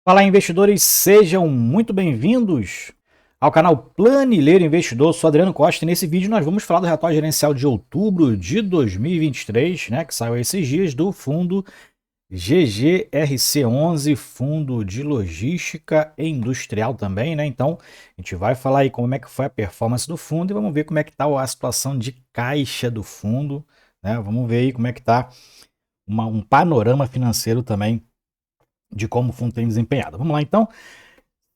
Fala, investidores, sejam muito bem-vindos ao canal Planilheiro Investidor. Eu sou Adriano Costa e nesse vídeo nós vamos falar do relatório gerencial de outubro de 2023, que saiu esses dias do fundo GGRC11, fundo de logística e industrial também, Então, a gente vai falar aí como é que foi a performance do fundo e vamos ver como é que está a situação de caixa do fundo, Vamos ver aí como é que está um panorama financeiro também de como o fundo tem desempenhado. Vamos lá, então.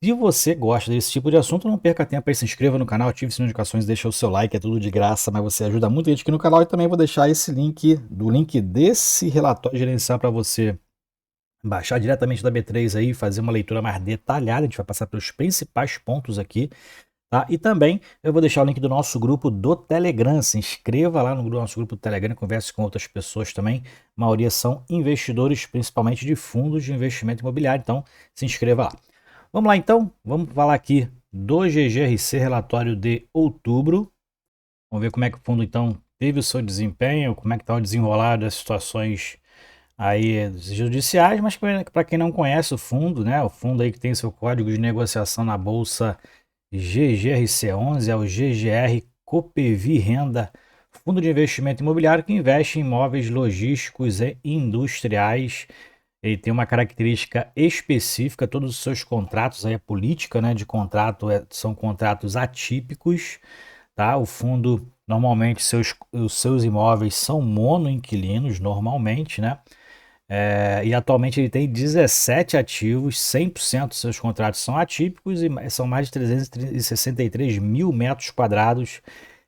Se você gosta desse tipo de assunto, não perca tempo aí, se inscreva no canal, ative o sininho de notificações, deixa o seu like, é tudo de graça, mas você ajuda muito a gente aqui no canal e também vou deixar esse link desse relatório gerencial para você baixar diretamente da B3 aí, fazer uma leitura mais detalhada, a gente vai passar pelos principais pontos aqui, tá? E também eu vou deixar o link do nosso grupo do Telegram, se inscreva lá no nosso grupo do Telegram, converse com outras pessoas também, a maioria são investidores, principalmente de fundos de investimento imobiliário, então se inscreva lá. Vamos lá então, vamos falar aqui do GGRC, relatório de outubro. Vamos ver como é que o fundo então teve o seu desempenho, como é que está o desenrolar das situações aí judiciais, mas para quem não conhece o fundo, O fundo aí que tem seu código de negociação na bolsa GGRC11, é o GGR Coppevi Renda, fundo de investimento imobiliário que investe em imóveis logísticos e industriais. Ele tem uma característica específica, todos os seus contratos, aí a política de contrato são contratos atípicos, tá? O fundo, normalmente, os seus imóveis são monoinquilinos, normalmente, e atualmente ele tem 17 ativos, 100% dos seus contratos são atípicos e são mais de 363 mil metros quadrados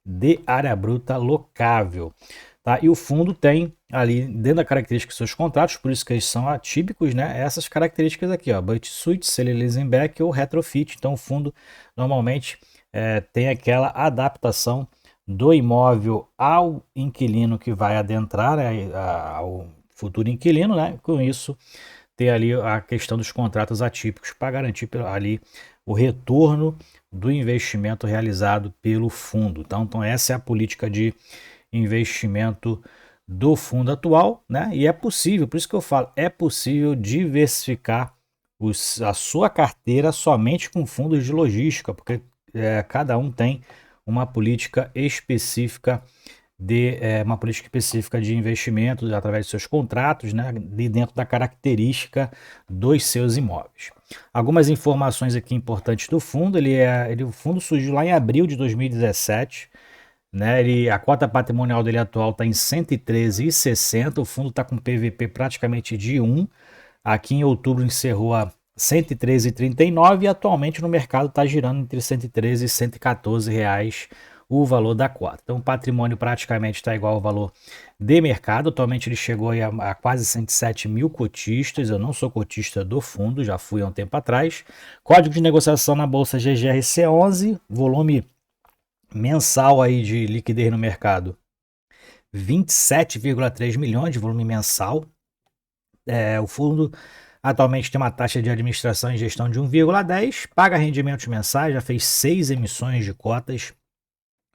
de área bruta locável. Tá? E o fundo tem ali, dentro da característica dos seus contratos, por isso que eles são atípicos, essas características aqui, Build-to-Suit, Sale-Leasing-Back ou Retrofit. Então o fundo normalmente tem aquela adaptação do imóvel ao inquilino que vai adentrar, ao futuro inquilino, Com isso, ter ali a questão dos contratos atípicos para garantir ali o retorno do investimento realizado pelo fundo. Então essa é a política de investimento do fundo atual, E é possível, por isso que eu falo, é possível diversificar a sua carteira somente com fundos de logística, porque cada um tem uma política específica de investimento através de seus contratos, de dentro da característica dos seus imóveis. Algumas informações aqui importantes do fundo, o fundo surgiu lá em abril de 2017, a cota patrimonial dele atual está em 113,60, o fundo está com PVP praticamente de 1, aqui em outubro encerrou a 113,39 e atualmente no mercado está girando entre 113 e 114 reais o valor da cota. Então o patrimônio praticamente está igual ao valor de mercado, atualmente ele chegou a quase 107 mil cotistas, eu não sou cotista do fundo, já fui há um tempo atrás. Código de negociação na bolsa GGRC11, volume mensal aí de liquidez no mercado, 27,3 milhões de volume mensal. O fundo atualmente tem uma taxa de administração e gestão de 1,10, paga rendimentos mensais, já fez 6 emissões de cotas,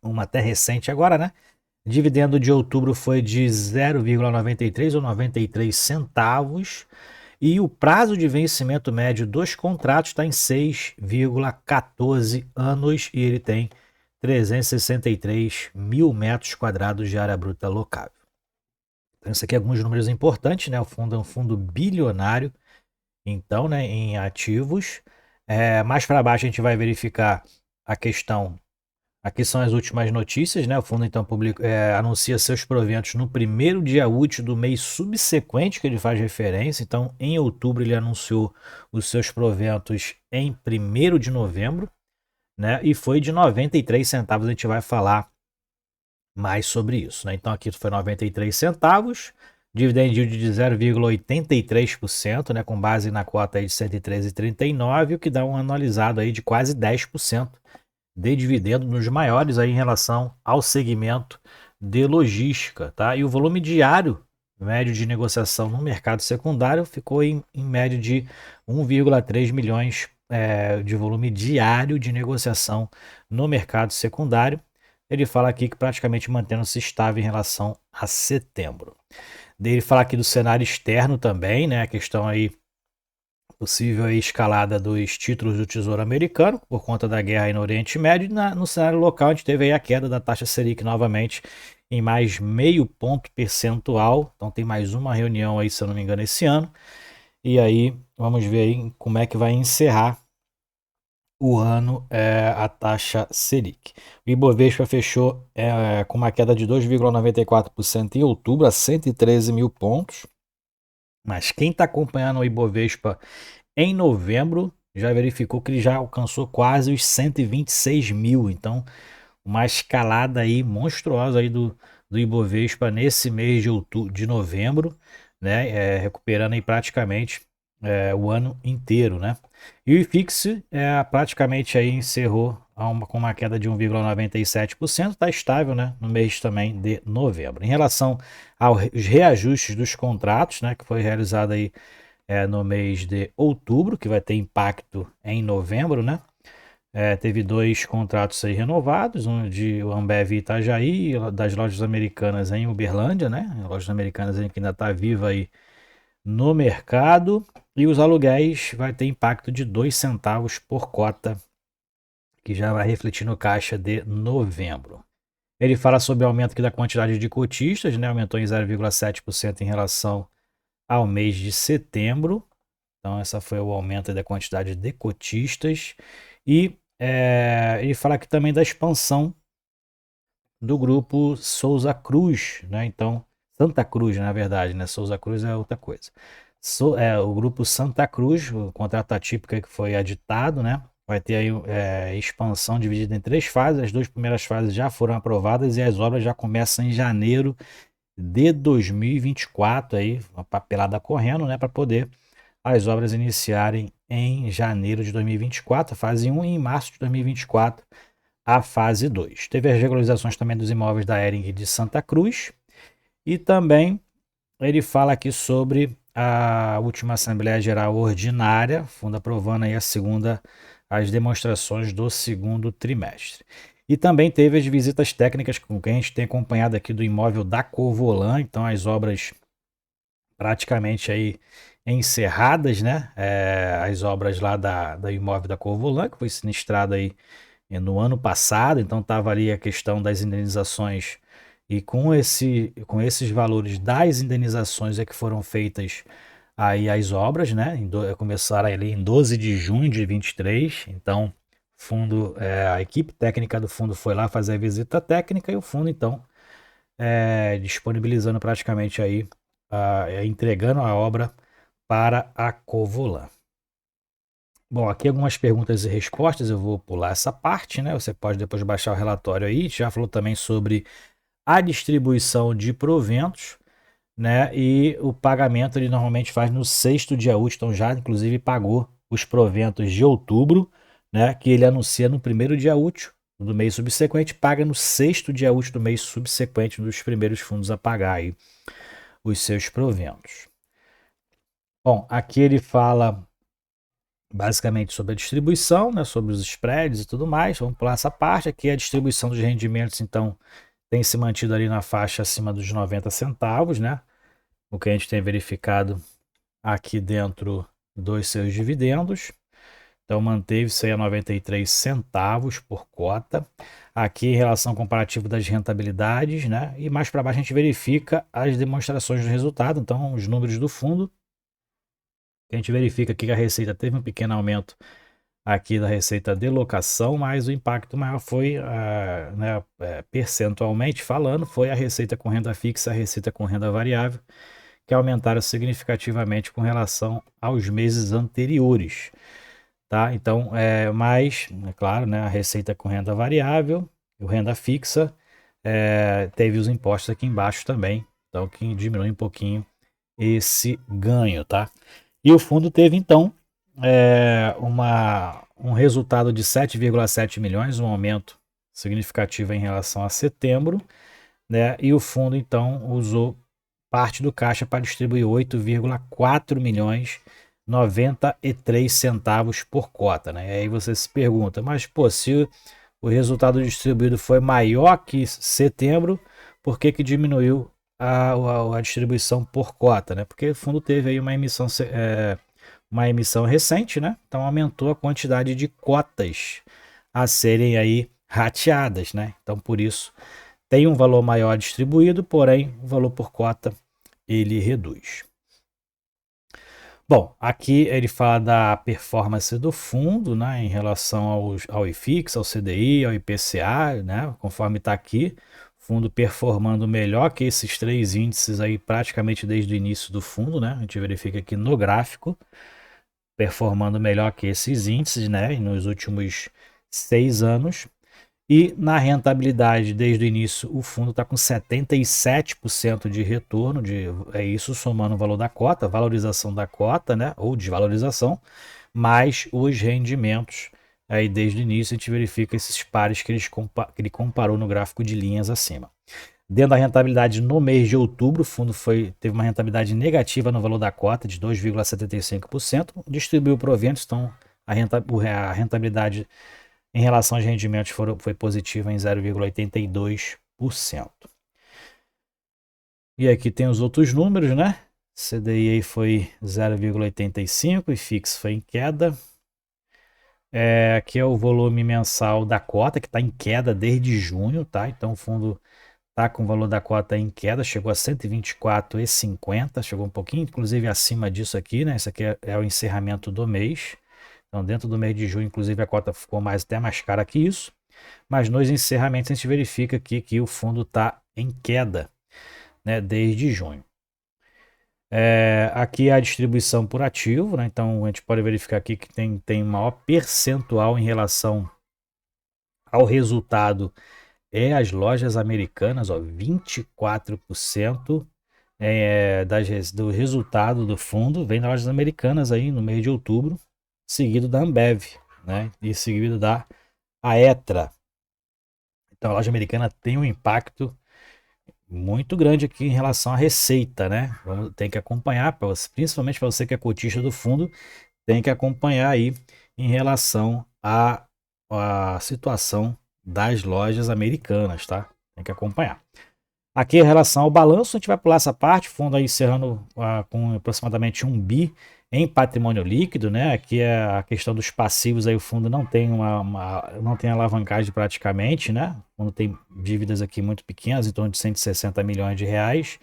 uma até recente agora, Dividendo de outubro foi de 0,93 ou 93 centavos. E o prazo de vencimento médio dos contratos está em 6,14 anos e ele tem 363 mil metros quadrados de área bruta locável. Então, isso aqui é alguns números importantes, O fundo é um fundo bilionário, então, em ativos. Mais para baixo a gente vai verificar a questão. Aqui são as últimas notícias, O fundo então anuncia seus proventos no primeiro dia útil do mês subsequente que ele faz referência. Então, em outubro ele anunciou os seus proventos em 1º de novembro, e foi de 93 centavos, a gente vai falar mais sobre isso, Então aqui foi 93 centavos, dividend yield de 0,83%, com base na cota aí de 113,39, o que dá um anualizado aí de quase 10% de dividendo, nos maiores aí em relação ao segmento de logística, E o volume diário médio de negociação no mercado secundário ficou em média de 1,3 milhões de volume diário de negociação no mercado secundário. Ele fala aqui que praticamente mantendo-se estável em relação a setembro. Ele fala aqui do cenário externo também, a questão aí possível aí escalada dos títulos do Tesouro Americano por conta da guerra aí no Oriente Médio. E no cenário local a gente teve aí a queda da taxa Selic novamente em mais meio ponto percentual. Então tem mais uma reunião aí, se eu não me engano, esse ano. E aí vamos ver aí como é que vai encerrar o ano a taxa Selic. O Ibovespa fechou com uma queda de 2,94% em outubro, a 113 mil pontos. Mas quem está acompanhando o Ibovespa em novembro já verificou que ele já alcançou quase os 126 mil. Então, uma escalada aí monstruosa aí do Ibovespa nesse mês de novembro, né? Recuperando aí praticamente o ano inteiro, né? E o IFIX praticamente aí encerrou com uma queda de 1,97%, está estável, né? No mês também de novembro. Em relação aos reajustes dos contratos, né? Que foi realizado aí no mês de outubro, que vai ter impacto em novembro, né? Teve 2 contratos aí renovados, um de Ambev e Itajaí, das lojas americanas em Uberlândia, né? Lojas americanas que ainda está viva aí no mercado. E os aluguéis vai ter impacto de 2 centavos por cota, que já vai refletir no caixa de novembro. Ele fala sobre o aumento aqui da quantidade de cotistas, né? Aumentou em 0,7% em relação ao mês de setembro. Então, essa foi o aumento da quantidade de cotistas. E ele fala aqui também da expansão do grupo Souza Cruz, né? Então, Santa Cruz, na verdade, né? Souza Cruz é outra coisa. O grupo Santa Cruz, o contrato atípico que foi aditado, né? Vai ter aí expansão dividida em 3 fases. As 2 primeiras fases já foram aprovadas e as obras já começam em janeiro de 2024, aí, uma papelada correndo, né? Para poder as obras iniciarem em janeiro de 2024, a fase 1, e em março de 2024, a fase 2. Teve as regularizações também dos imóveis da Hering de Santa Cruz, e também ele fala aqui sobre a última Assembleia Geral Ordinária, fundo aprovando aí as demonstrações do segundo trimestre. E também teve as visitas técnicas com que a gente tem acompanhado aqui do imóvel da Covolan, então as obras praticamente aí encerradas, né? As obras lá do imóvel da Covolan, que foi sinistrado aí no ano passado, então estava ali a questão das indenizações, e com esses valores das indenizações que foram feitas aí as obras, né? Começaram ali em 12 de junho de 23, então a equipe técnica do fundo foi lá fazer a visita técnica, e o fundo então disponibilizando praticamente aí, entregando a obra para a Covolan. Bom, aqui algumas perguntas e respostas, eu vou pular essa parte, né? Você pode depois baixar o relatório aí. A gente já falou também sobre a distribuição de proventos, né? E o pagamento ele normalmente faz no 6º dia útil, então já inclusive pagou os proventos de outubro, né? Que ele anuncia no 1º dia útil do mês subsequente, paga no 6º dia útil do mês subsequente, dos primeiros fundos a pagar aí os seus proventos. Bom, aqui ele fala basicamente sobre a distribuição, né, sobre os spreads e tudo mais. Vamos pular essa parte. Aqui a distribuição dos rendimentos, então, tem se mantido ali na faixa acima dos 90 centavos, né? O que a gente tem verificado aqui dentro dos seus dividendos. Então, manteve-se aí a 93 centavos por cota. Aqui, em relação ao comparativo das rentabilidades, né? E mais para baixo a gente verifica as demonstrações do resultado, então, os números do fundo. A gente verifica aqui que a receita teve um pequeno aumento aqui da receita de locação, mas o impacto maior foi, né, percentualmente falando, foi a receita com renda fixa, a receita com renda variável, que aumentaram significativamente com relação aos meses anteriores, tá? Então, mas, é claro, né, a receita com renda variável, o renda fixa, teve os impostos aqui embaixo também, então que diminui um pouquinho esse ganho, tá? E o fundo teve, então, um resultado de 7,7 milhões, um aumento significativo em relação a setembro, né? E o fundo, então, usou parte do caixa para distribuir 8,4 milhões, 93 centavos por cota, né? E aí você se pergunta, mas, pô, se o resultado distribuído foi maior que setembro, por que diminuiu a distribuição por cota, né? Porque o fundo teve aí uma emissão uma emissão recente, né? Então aumentou a quantidade de cotas a serem aí rateadas, né? Então por isso tem um valor maior distribuído, porém o valor por cota ele reduz. Bom, aqui ele fala da performance do fundo, né, em relação ao IFIX, ao CDI, ao IPCA, né, conforme está aqui, fundo performando melhor que esses três índices aí praticamente desde o início do fundo, né, a gente verifica aqui no gráfico, performando melhor que esses índices, né, nos últimos 6 anos. E na rentabilidade, desde o início, o fundo está com 77% de retorno, é isso somando o valor da cota, valorização da cota, né, ou desvalorização, mais os rendimentos. Aí desde o início a gente verifica esses pares que ele comparou no gráfico de linhas acima. Dentro da rentabilidade no mês de outubro, o fundo teve uma rentabilidade negativa no valor da cota de 2,75%, distribuiu proventos, então a rentabilidade em relação aos rendimentos foi positiva em 0,82%. E aqui tem os outros números, né? CDI foi 0,85 e FIX foi em queda. Aqui é o volume mensal da cota, que está em queda desde junho, tá? Então o fundo está com o valor da cota em queda, chegou a 124,50, chegou um pouquinho, inclusive acima disso aqui, né? Isso aqui é o encerramento do mês. Então, dentro do mês de junho, inclusive, a cota ficou até mais cara que isso. Mas nos encerramentos, a gente verifica aqui que o fundo está em queda, né, desde junho. Aqui é a distribuição por ativo, né? Então, a gente pode verificar aqui que tem maior percentual em relação ao resultado as lojas americanas, ó, 24% do resultado do fundo vem das lojas americanas aí no mês de outubro, seguido da Ambev, né? E seguido da Aetra. Então a loja americana tem um impacto muito grande aqui em relação à receita, né? Tem que acompanhar, principalmente para você que é cotista do fundo, tem que acompanhar aí em relação à situação das lojas americanas, tá? Tem que acompanhar. Aqui em relação ao balanço, a gente vai pular essa parte, fundo aí encerrando com aproximadamente 1 bi em patrimônio líquido, né? Aqui é a questão dos passivos, aí o fundo não tem não tem alavancagem praticamente, né? O fundo tem dívidas aqui muito pequenas, em torno de 160 milhões de reais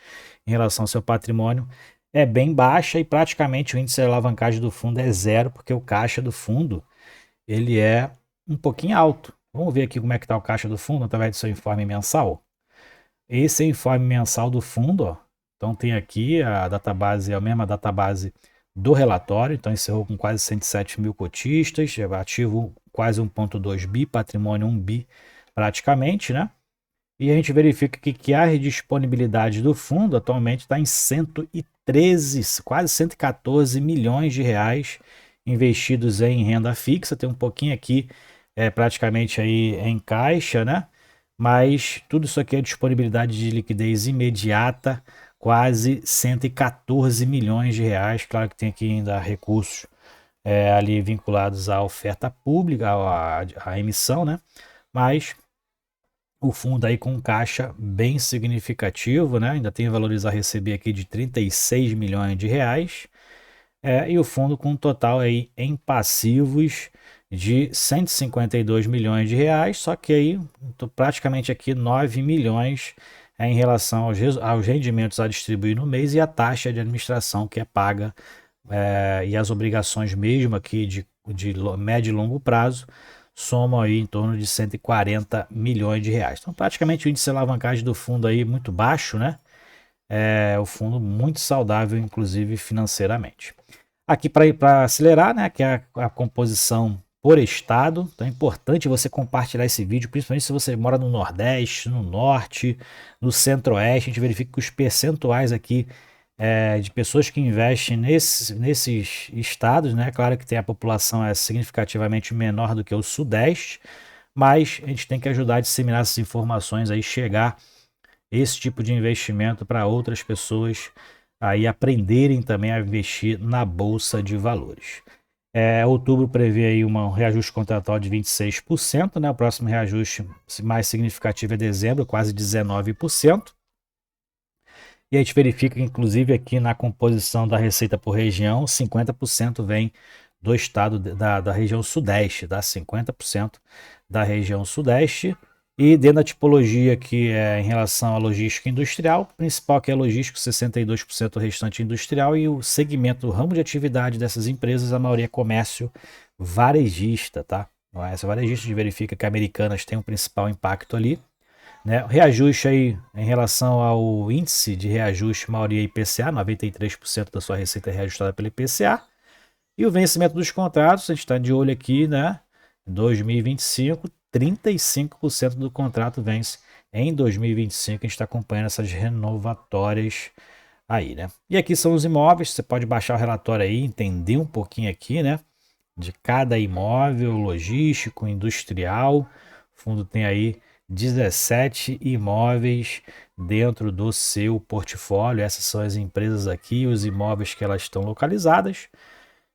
em relação ao seu patrimônio. É bem baixa e praticamente o índice de alavancagem do fundo é zero, porque o caixa do fundo ele é um pouquinho alto. Vamos ver aqui como é que está o caixa do fundo através do seu informe mensal. Esse é o informe mensal do fundo, ó. Então tem aqui a database, é a mesma database do relatório, então encerrou com quase 107 mil cotistas, ativo quase 1,2 bi, patrimônio 1 bi praticamente, né? E a gente verifica que a disponibilidade do fundo atualmente está em 113, quase 114 milhões de reais investidos em renda fixa, tem um pouquinho aqui praticamente aí em caixa, né? Mas tudo isso aqui é disponibilidade de liquidez imediata, quase 114 milhões de reais. Claro que tem aqui ainda recursos ali vinculados à oferta pública, à emissão, né? Mas o fundo aí com caixa bem significativo, né? Ainda tem valores a receber aqui de 36 milhões de reais. E o fundo com um total aí em passivos de 152 milhões de reais, só que aí praticamente aqui 9 milhões em relação aos rendimentos a distribuir no mês e a taxa de administração que é paga e as obrigações mesmo aqui de médio e longo prazo somam aí em torno de 140 milhões de reais. Então praticamente o índice de alavancagem do fundo aí muito baixo, né? O fundo muito saudável, inclusive financeiramente. Aqui para acelerar, né, que é a composição por estado. Então é importante você compartilhar esse vídeo, principalmente se você mora no Nordeste, no Norte, no Centro-Oeste. A gente verifica que os percentuais aqui de pessoas que investem nesses estados, né? Claro que tem a população significativamente menor do que o Sudeste, mas a gente tem que ajudar a disseminar essas informações aí, chegar esse tipo de investimento para outras pessoas aí aprenderem também a investir na bolsa de valores. Outubro prevê aí um reajuste contratual de 26%, né? O próximo reajuste mais significativo é dezembro, quase 19%. E a gente verifica que, inclusive, aqui na composição da receita por região, 50% vem do estado da região sudeste, tá? 50% da região sudeste. E dentro da tipologia que é em relação à logística industrial, o principal que é logístico, 62% o restante industrial, e o segmento, o ramo de atividade dessas empresas, a maioria é comércio varejista, tá? Essa varejista, a gente verifica que Americanas tem um principal impacto ali, né? O reajuste aí em relação ao índice de reajuste, maioria IPCA, 93% da sua receita é reajustada pelo IPCA. E o vencimento dos contratos, a gente está de olho aqui, né? 2025, 35% do contrato vence em 2025. A gente está acompanhando essas renovatórias aí, né? E aqui são os imóveis. Você pode baixar o relatório aí, entender um pouquinho aqui, né? De cada imóvel, logístico, industrial. O fundo tem aí 17 imóveis dentro do seu portfólio. Essas são as empresas aqui, os imóveis que elas estão localizadas.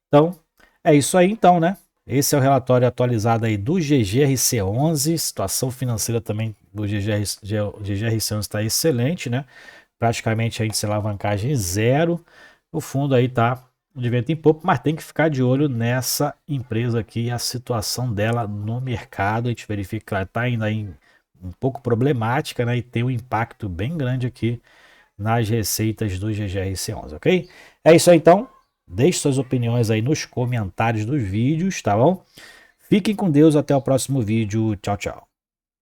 Então, é isso aí então, né? Esse é o relatório atualizado aí do GGRC11, situação financeira também do GGRC11 está excelente, né? Praticamente a índice de alavancagem zero, o fundo aí tá de vento em popa, mas tem que ficar de olho nessa empresa aqui, a situação dela no mercado, a gente verifica que ela está ainda um pouco problemática, né? E tem um impacto bem grande aqui nas receitas do GGRC11, ok? É isso aí então. Deixe suas opiniões aí nos comentários dos vídeos, tá bom? Fiquem com Deus, até o próximo vídeo. Tchau, tchau.